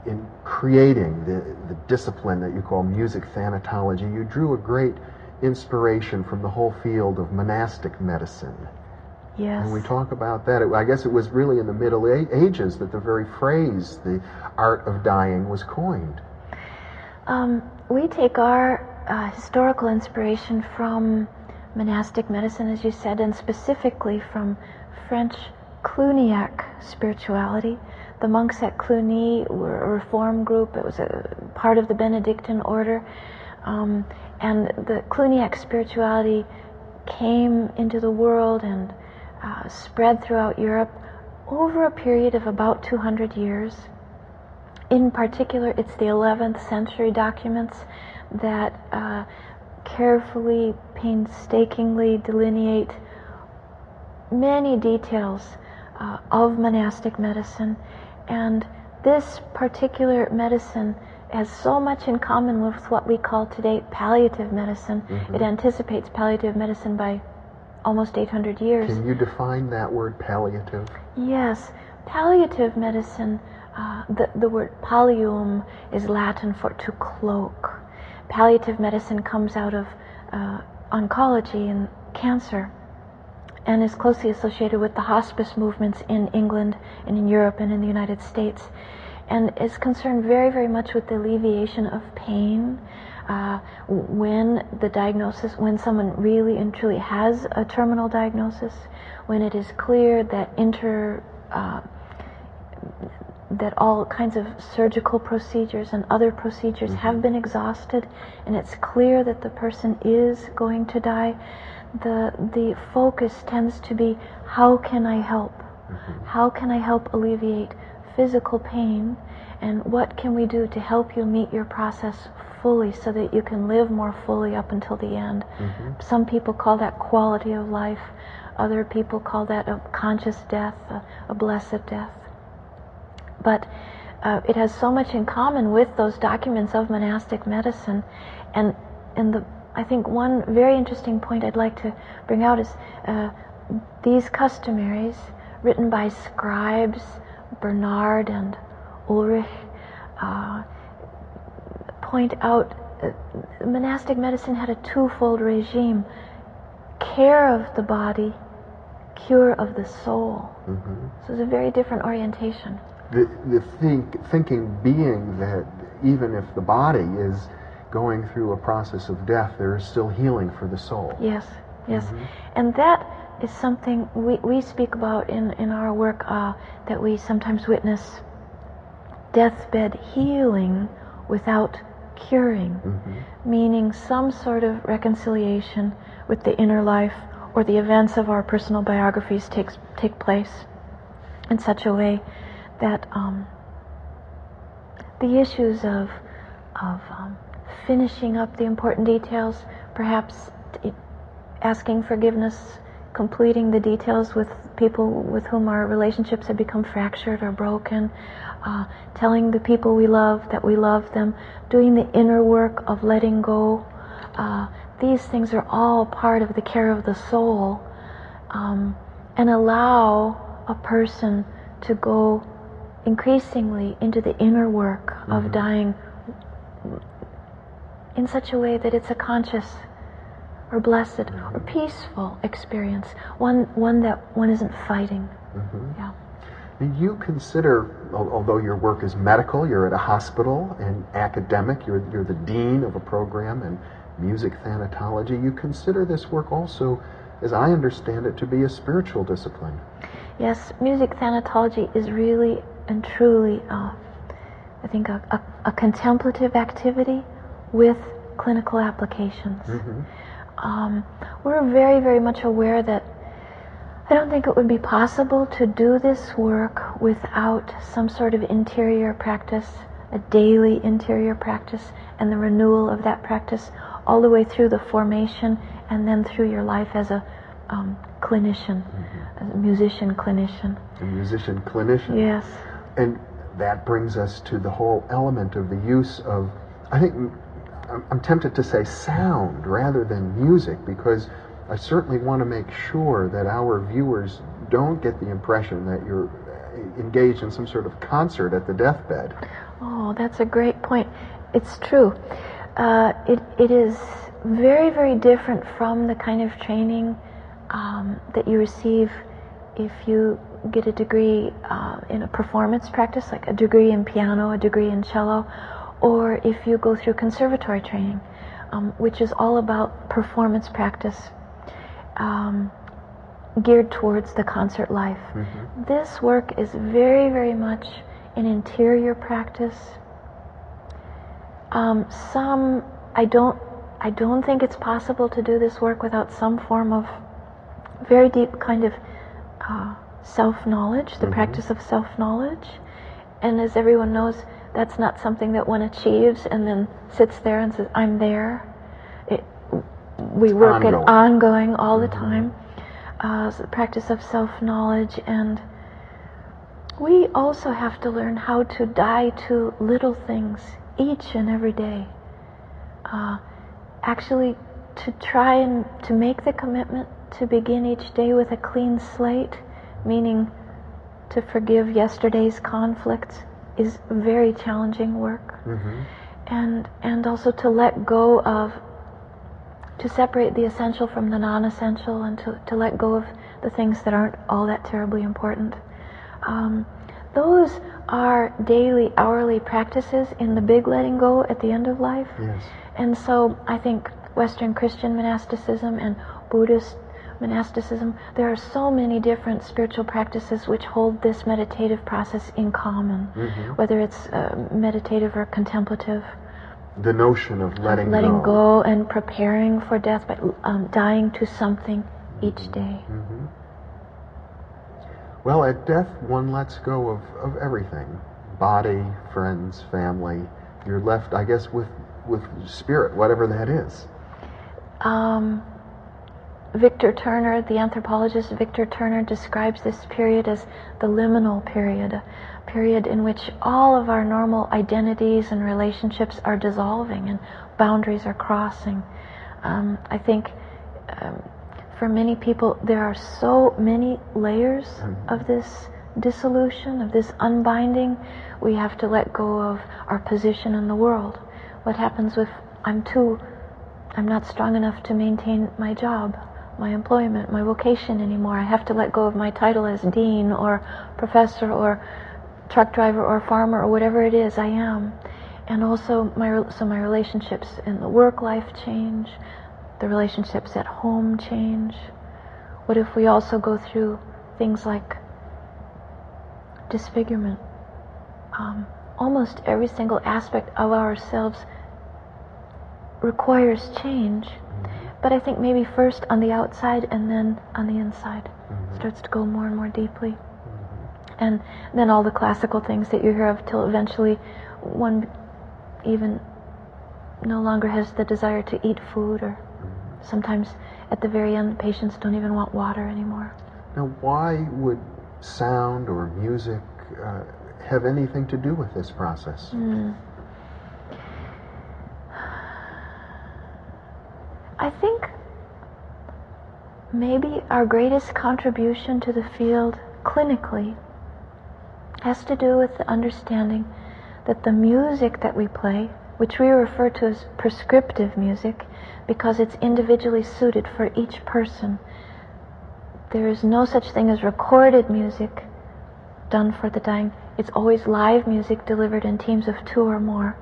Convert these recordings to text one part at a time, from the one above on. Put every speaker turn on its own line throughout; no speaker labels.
in creating the discipline that you call music thanatology, you drew a great inspiration from the whole field of monastic medicine.
Yes.
And we talk about that. I guess it was really in the Middle Ages that the very phrase, the art of dying, was coined.
We take our historical inspiration from monastic medicine, as you said, and specifically from French Cluniac spirituality. The monks at Cluny were a reform group. It was a part of the Benedictine order. And the Cluniac spirituality came into the world and spread throughout Europe over a period of about 200 years. In particular, it's the 11th century documents that carefully, painstakingly delineate many details of monastic medicine. And this particular medicine has so much in common with what we call today palliative medicine. Mm-hmm. It anticipates palliative medicine by almost 800 years.
Can you define that word, palliative?
Yes. Palliative medicine, the word pallium is Latin for to cloak. Palliative medicine comes out of oncology and cancer, and is closely associated with the hospice movements in England and in Europe and in the United States, and is concerned very, very much with the alleviation of pain when the diagnosis, when someone really and truly has a terminal diagnosis, when it is clear that that all kinds of surgical procedures and other procedures mm-hmm. have been exhausted, and it's clear that the person is going to die. The focus tends to be, how can I help? Mm-hmm. How can I help alleviate physical pain? And what can we do to help you meet your process fully so that you can live more fully up until the end? Mm-hmm. Some people call that quality of life. Other people call that a conscious death, a blessed death. But it has so much in common with those documents of monastic medicine. And I think one very interesting point I'd like to bring out is these customaries, written by scribes Bernard and Ulrich, point out monastic medicine had a twofold regime: care of the body, cure of the soul. Mm-hmm. So it's a very different orientation.
The thinking being that even if the body is going through a process of death, there is still healing for the soul.
Yes, yes.
Mm-hmm.
And that is something we speak about in our work, that we sometimes witness deathbed healing without curing, mm-hmm. meaning some sort of reconciliation with the inner life, or the events of our personal biographies take place in such a way that the issues of finishing up the important details, perhaps asking forgiveness, completing the details with people with whom our relationships have become fractured or broken, telling the people we love that we love them, doing the inner work of letting go. These things are all part of the care of the soul, and allow a person to go increasingly into the inner work mm-hmm. of dying in such a way that it's a conscious or blessed mm-hmm. or peaceful experience, one that one isn't fighting. Mm-hmm. Yeah.
Do you consider, although your work is medical, you're at a hospital and academic, you're the dean of a program in music thanatology, you consider this work also, as I understand it, to be a spiritual discipline?
Yes, music thanatology is really and truly, I think, a contemplative activity with clinical applications. Mm-hmm. We're very, very much aware that I don't think it would be possible to do this work without some sort of interior practice, a daily interior practice, and the renewal of that practice all the way through the formation and then through your life as a clinician, mm-hmm. as a musician clinician.
A musician clinician.
Yes.
And that brings us to the whole element of the use of, I think, I'm tempted to say sound rather than music, because I certainly want to make sure that our viewers don't get the impression that you're engaged in some sort of concert at the deathbed.
Oh, that's a great point. It's true. It is very, very different from the kind of training that you receive if you get a degree in a performance practice, like a degree in piano, a degree in cello, or if you go through conservatory training, which is all about performance practice geared towards the concert life.
Mm-hmm.
This work is very, very much an interior practice. I don't think it's possible to do this work without some form of very deep kind of self-knowledge, the
Mm-hmm.
practice of self-knowledge. And as everyone knows, that's not something that one achieves and then sits there and says, I'm there. We work at ongoing all the time. So the practice of self-knowledge, and we also have to learn how to die to little things each and every day. Actually, to try and to make the commitment to begin each day with a clean slate, meaning to forgive yesterday's conflicts, is very challenging work.
Mm-hmm.
And also to let go of, to separate the essential from the non-essential, and to let go of the things that aren't all that terribly important. Those are daily, hourly practices in the big letting go at the end of life.
Yes.
And so I think Western Christian monasticism and Buddhist monasticism, there are so many different spiritual practices which hold this meditative process in common,
Mm-hmm.
whether it's meditative or contemplative.
The notion of letting
go and preparing for death by dying to something each day.
Mm-hmm. Well, at death, one lets go of everything. Body, friends, family. You're left, I guess, with spirit, whatever that is.
Victor Turner, the anthropologist Victor Turner, describes this period as the liminal period, a period in which all of our normal identities and relationships are dissolving and boundaries are crossing. I think for many people there are so many layers of this dissolution, of this unbinding. We have to let go of our position in the world. What happens if I'm not strong enough to maintain my job, my employment, my vocation anymore? I have to let go of my title as dean or professor or truck driver or farmer or whatever it is I am. And also my relationships in the work life change, the relationships at home change. What if we also go through things like disfigurement? Almost every single aspect of ourselves requires change, but I think maybe first on the outside and then on the inside. Starts to go more and more deeply. And then all the classical things that you hear of, till eventually one even no longer has the desire to eat food, or sometimes at the very end patients don't even want water anymore.
Now, why would sound or music have anything to do with this process?
I think maybe our greatest contribution to the field clinically has to do with the understanding that the music that we play, which we refer to as prescriptive music because it's individually suited for each person. There is no such thing as recorded music done for the dying. It's always live music delivered in teams of 2 or more.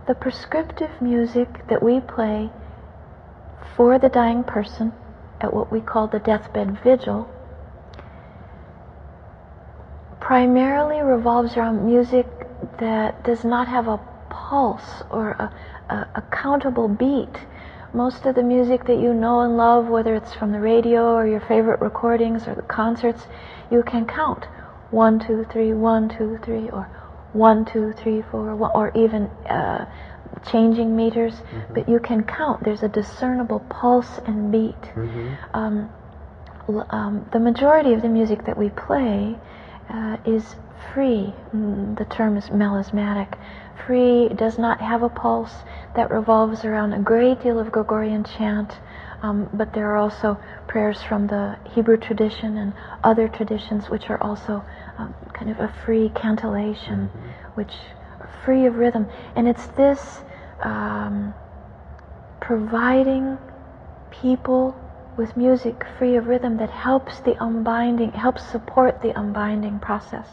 The prescriptive music that we play for the dying person at what we call the deathbed vigil primarily revolves around music that does not have a pulse or a countable beat. Most of the music that you know and love, whether it's from the radio or your favorite recordings or the concerts, you can count 1, 2, 3, 1, 2, 3, or 1, 2, 3, 4, 1, or even changing meters, but you can count. There's a discernible pulse and beat. The majority of the music that we play is free. The term is melismatic. Free, does not have a pulse, that revolves around a great deal of Gregorian chant, but there are also prayers from the Hebrew tradition and other traditions which are also kind of a free cantillation, which free of rhythm. And it's this providing people with music free of rhythm that helps the unbinding, helps support the unbinding process.